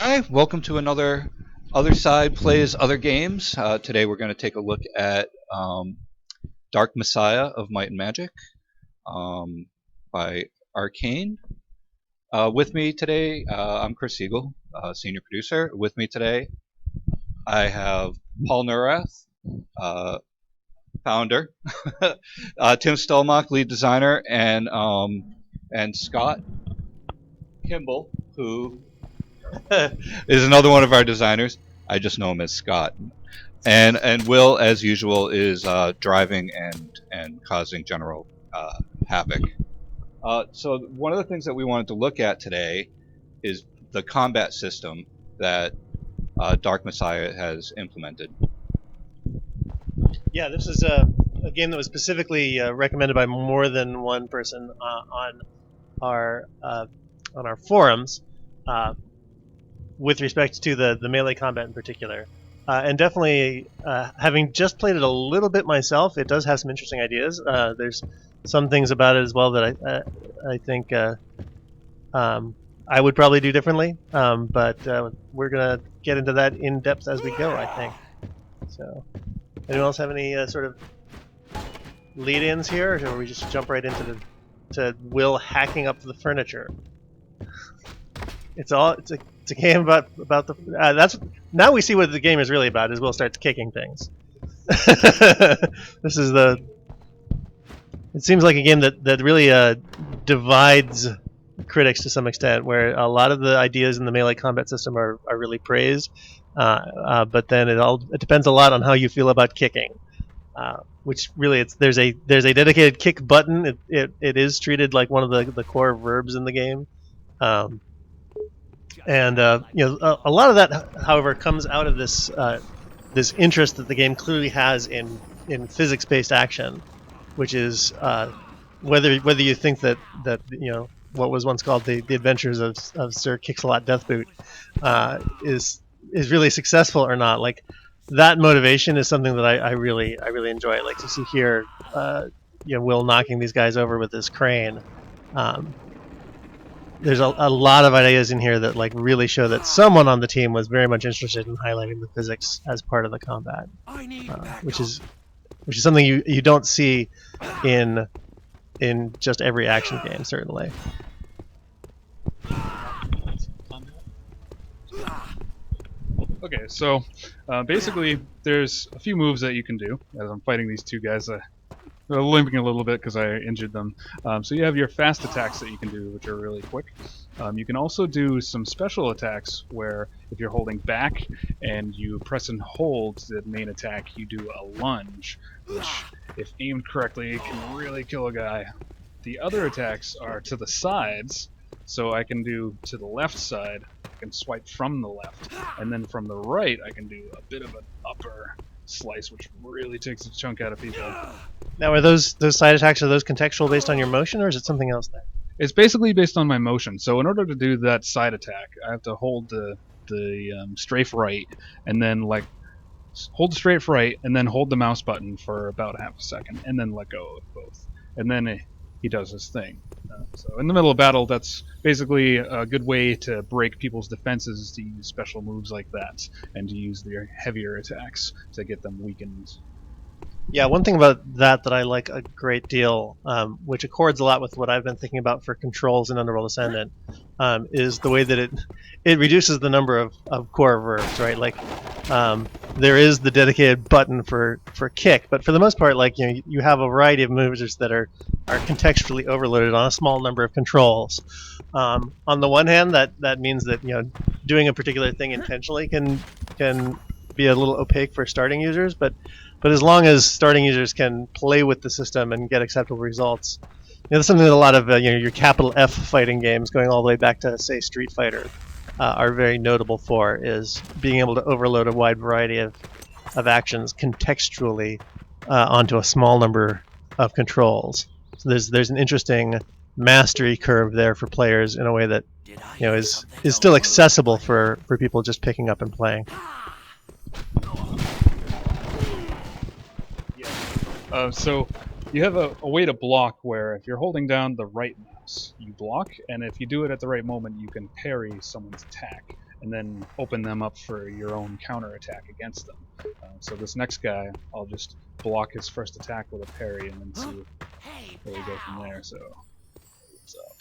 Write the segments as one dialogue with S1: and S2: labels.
S1: Hi, welcome to another OtherSide Plays Other Games. Today we're going to take a look at Dark Messiah of Might and Magic um, by Arcane. With me today, I'm Chris Siegel, senior producer. With me today, I have Paul Neurath, uh, founder, Tim Stelmach, lead designer, and Scott Kimball, who is another one of our designers. I just know him as Scott. And Will, as usual, is driving and causing general havoc. So one of the things that we wanted to look at today is the combat system that Dark Messiah has implemented.
S2: Yeah, this is a game that was specifically recommended by more than one person our uh, on our forums, uh, with respect to the melee combat in particular. And definitely, having just played it a little bit myself, it does have some interesting ideas. There's some things about it as well that I think um, I would probably do differently. But we're gonna get into that in depth as we go, I think. So, anyone else have any sort of lead-ins here, or should we just jump right into to Will hacking up the furniture? It's a game about the that's now we see what the game is really about. Is Will starts kicking things. This is the. It seems like a game that really divides critics to some extent, where a lot of the ideas in the melee combat system are really praised, but then it depends a lot on how you feel about kicking. Which really there's a dedicated kick button. It is treated like one of the core verbs in the game, um, and a lot of that, however, comes out of this interest that the game clearly has in physics based action, which is whether you think that what was once called the Adventures of Sir Kix-a-Lot Deathboot is really successful or not. Like that motivation is something that I really enjoy. Like to see here, Will knocking these guys over with this crane. Um, there's a lot of ideas in here that like really show that someone on the team was very much interested in highlighting the physics as part of the combat, which is something you don't see in just every action game, certainly.
S3: Okay, so basically, there's a few moves that you can do as I'm fighting these two guys. They're limping a little bit because I injured them. So you have your fast attacks that you can do, which are really quick. You can also do some special attacks where if you're holding back and you press and hold the main attack, you do a lunge, which, if aimed correctly, can really kill a guy. The other attacks are to the sides, so I can do to the left side, I can swipe from the left, and then from the right I can do a bit of an upper slice, which really takes a chunk out of people.
S2: Now, are those side attacks, are those contextual based on your motion, or is it something else there?
S3: It's basically based on my motion. So in order to do that side attack, I have to hold the strafe right, and then like hold the strafe right, and then hold the mouse button for about half a second, and then let go of both, and then he does his thing. So in the middle of battle, that's basically a good way to break people's defenses, to use special moves like that, and to use their heavier attacks to get them weakened.
S2: Yeah, one thing about that I like a great deal, which accords a lot with what I've been thinking about for controls in Underworld Ascendant, is the way that it reduces the number of core verbs, right? Like there is the dedicated button for kick, but for the most part, like you have a variety of moves that are contextually overloaded on a small number of controls. On the one hand, that means that doing a particular thing intentionally can be a little opaque for starting users, but as long as starting users can play with the system and get acceptable results, that's something that a lot of your capital F fighting games, going all the way back to say Street Fighter, are very notable for, is being able to overload a wide variety of actions contextually onto a small number of controls. So there's an interesting mastery curve there for players in a way that is still accessible for people just picking up and playing.
S3: So you have a way to block where if you're holding down the right mouse, you block, and if you do it at the right moment, you can parry someone's attack. and then open them up for your own counterattack against them. So this next guy, I'll just block his first attack with a parry and then see where we go from there. So, what's up?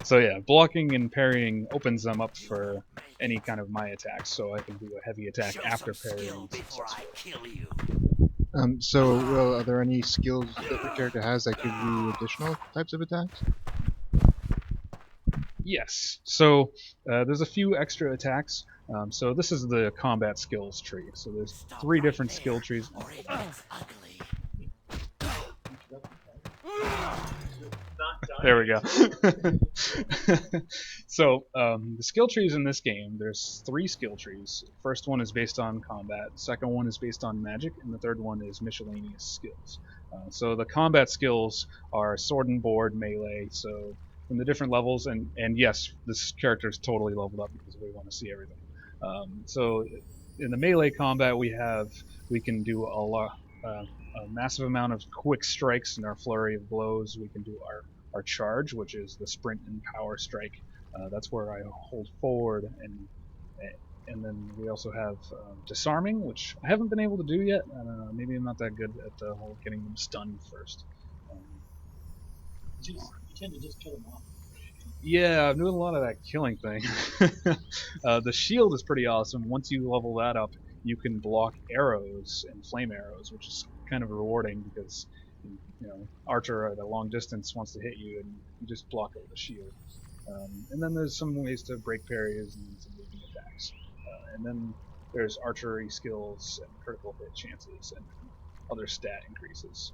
S3: So yeah, blocking and parrying opens them up for any kind of my attacks, so I can do a heavy attack after parrying.
S4: So, are there any skills that the character has that give you additional types of attacks?
S3: Yes. So there's a few extra attacks. So this is the combat skills tree. So there's 3 different skill trees. There we go. So the skill trees in this game, there's 3 skill trees. First one is based on combat, second one is based on magic, and the third one is miscellaneous skills. So the combat skills are sword and board, melee, so in the different levels, and yes, this character is totally leveled up because we want to see everything. So in the melee combat we can do a massive amount of quick strikes in our flurry of blows. We can do our charge, which is the sprint and power strike. That's where I hold forward, and then we also have disarming, which I haven't been able to do yet. Maybe I'm not that good at the whole getting them stunned first.
S5: You tend to just kill them off.
S3: Yeah, I'm doing a lot of that killing thing. The shield is pretty awesome. Once you level that up, you can block arrows and flame arrows, which is kind of rewarding because archer at a long distance wants to hit you, and you just block it with a shield. And then there's some ways to break parries and some moving attacks. And then there's archery skills and critical hit chances and other stat increases.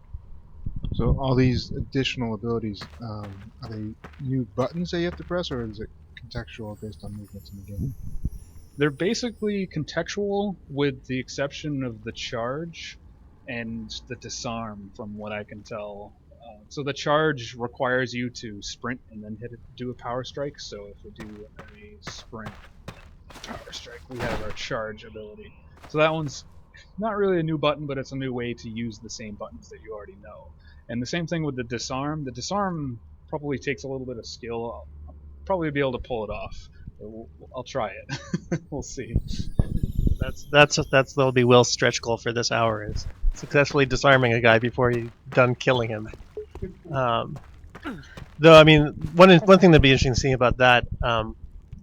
S4: So all these additional abilities, are they new buttons that you have to press, or is it contextual based on movements in the game?
S3: They're basically contextual with the exception of the charge and the disarm, from what I can tell. So the charge requires you to sprint and then do a power strike. So if we do a sprint and power strike, we have our charge ability. So that one's not really a new button, but it's a new way to use the same buttons that you already know. And the same thing with the disarm. The disarm probably takes a little bit of skill. I'll probably be able to pull it off. I'll try it. We'll see.
S2: That'll be Will's stretch goal for this hour, is successfully disarming a guy before you're done killing him. Though, I mean, one thing that'd be interesting to see about that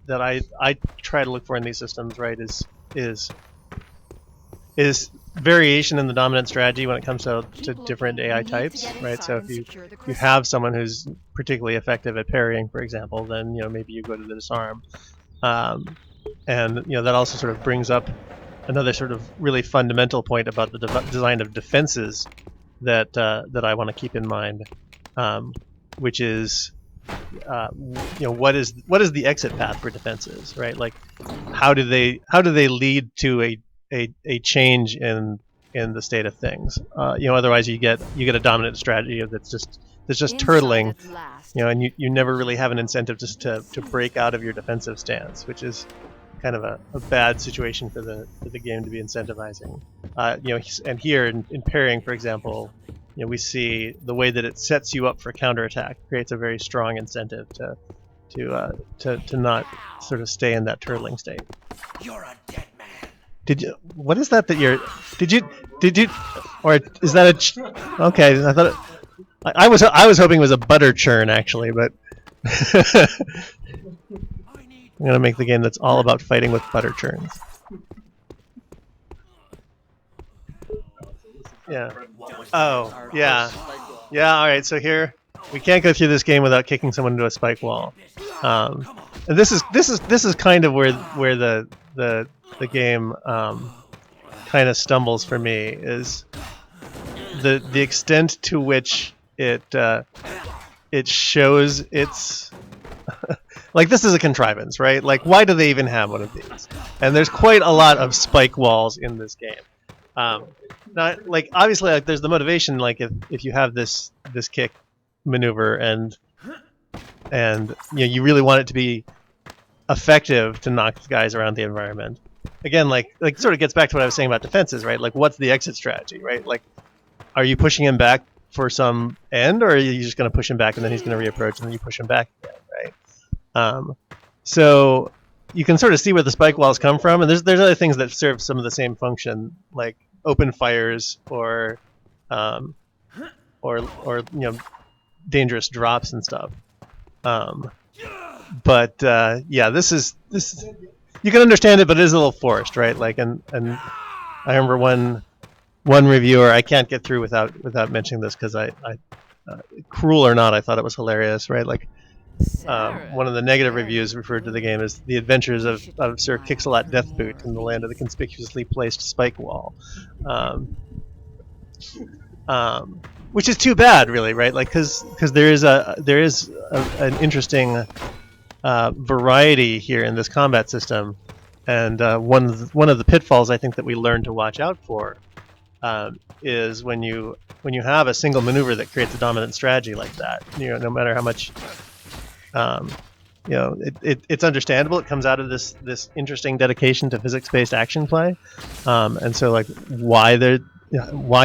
S2: that I try to look for in these systems, right, is variation in the dominant strategy when it comes to different AI types, right? So if you have someone who's particularly effective at parrying, for example, then maybe you go to the disarm, and that also sort of brings up another sort of really fundamental point about the design of defenses that I want to keep in mind, which is what is the exit path for defenses, right? Like how do they lead to a change in the state of things? Otherwise you get a dominant strategy that's just turtling, and you never really have an incentive just to break out of your defensive stance, which is kind of a bad situation for the game to be incentivizing. And here in parrying, for example, we see the way that it sets you up for counterattack creates a very strong incentive to not sort of stay in that turtling state.
S6: You're a dead man.
S2: What is that you're? Did you? Or is that okay? I thought I was hoping it was a butter churn actually, but I'm gonna make the game that's all about fighting with butter churns. Yeah. Oh, yeah. Yeah. All right. So here we can't go through this game without kicking someone into a spike wall. And this is kind of where the game kind of stumbles for me, is the extent to which it shows its like, this is a contrivance, right? Like, why do they even have one of these? And there's quite a lot of spike walls in this game. Now, like, obviously, like, there's the motivation, like, if you have this kick maneuver and you really want it to be effective to knock guys around the environment. Again, like sort of gets back to what I was saying about defenses, right? Like, what's the exit strategy, right? Like, are you pushing him back for some end, or are you just going to push him back and then he's going to reapproach and then you push him back again, right? So you can sort of see where the spike walls come from, and there's other things that serve some of the same function, like open fires or dangerous drops and stuff. But this you can understand it, but it is a little forced, right? Like, and I remember one reviewer, I can't get through without mentioning this because I cruel or not, I thought it was hilarious, right? Like, one of the negative reviews referred to the game as the adventures of Sir Kixalat Deathboot in the land of the conspicuously placed spike wall, which is too bad, really, right? Like, because there is an interesting variety here in this combat system, and one of the pitfalls I think that we learn to watch out for is when you have a single maneuver that creates a dominant strategy like that. No matter how much, it's understandable. It comes out of this interesting dedication to physics-based action play, and so like why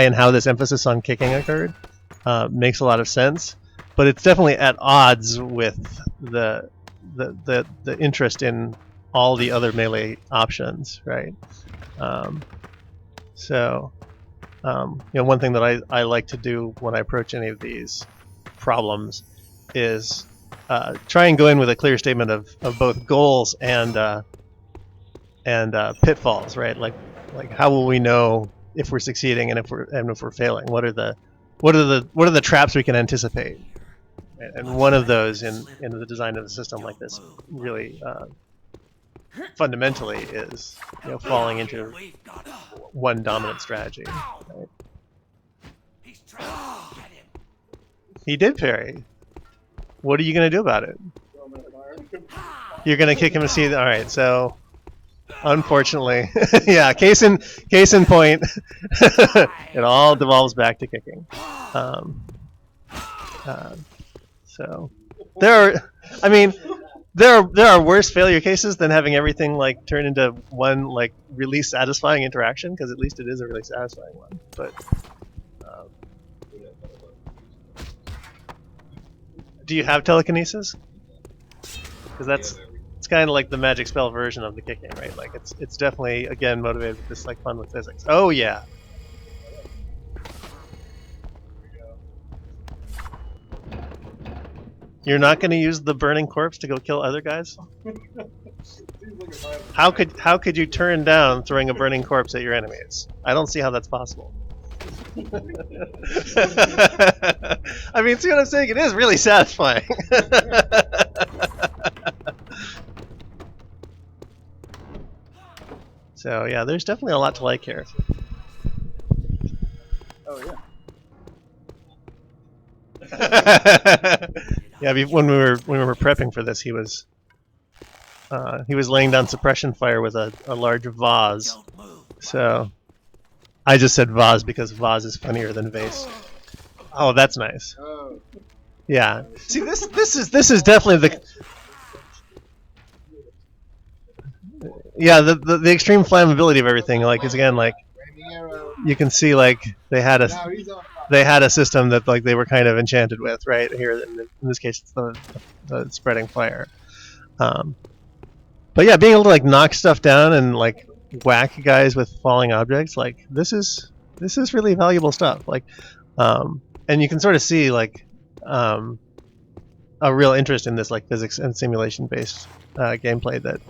S2: and how this emphasis on kicking occurred makes a lot of sense. But it's definitely at odds with the interest in all the other melee options, right? One thing that I like to do when I approach any of these problems is try and go in with a clear statement of both goals and pitfalls, right? Like how will we know if we're succeeding and if we're failing? What are the traps we can anticipate? And one of those in the design of a system like this really fundamentally is falling into one dominant strategy. Right? He did parry. What are you going to do about it? You're going to kick him to see. All right, so unfortunately, yeah. Case in point, it all devolves back to kicking. So there are worse failure cases than having everything like turn into one like really satisfying interaction, because at least it is a really satisfying one. But do you have telekinesis? Because it's kind of like the magic spell version of the kicking, right? Like it's definitely again motivated with this like fun with physics. Oh yeah. You're not going to use the burning corpse to go kill other guys? How could you turn down throwing a burning corpse at your enemies? I don't see how that's possible. I mean, see what I'm saying? It is really satisfying. So yeah, there's definitely a lot to like here.
S3: Oh yeah.
S2: Yeah, when we were prepping for this, he was laying down suppression fire with a large vase. So I just said vase because vase is funnier than vase. Oh, that's nice. Yeah. See, this is definitely the extreme flammability of everything. Like, is again like you can see like they had a system that like they were kind of enchanted with, right? Here in this case it's the spreading fire. But yeah, being able to like knock stuff down and like whack guys with falling objects, like this is really valuable stuff. Like and you can sort of see like a real interest in this like physics and simulation based gameplay that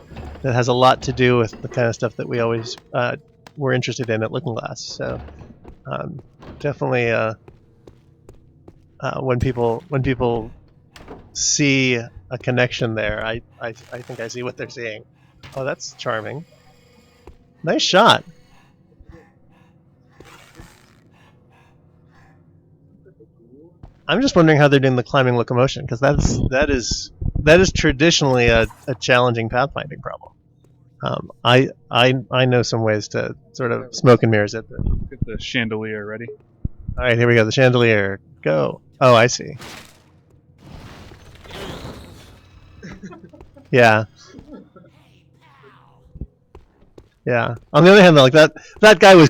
S2: has a lot to do with the kind of stuff that we always were interested in at Looking Glass. So definitely when people see a connection there, I think I see what they're seeing. Oh, that's charming. Nice shot. I'm just wondering how they're doing the climbing locomotion, because that is traditionally a challenging pathfinding problem. I know some ways to sort of smoke and mirrors it. But...
S3: Get the chandelier ready.
S2: All right, here we go. The chandelier. Go. Oh, I see. Yeah. Yeah. On the other hand, though, like that guy was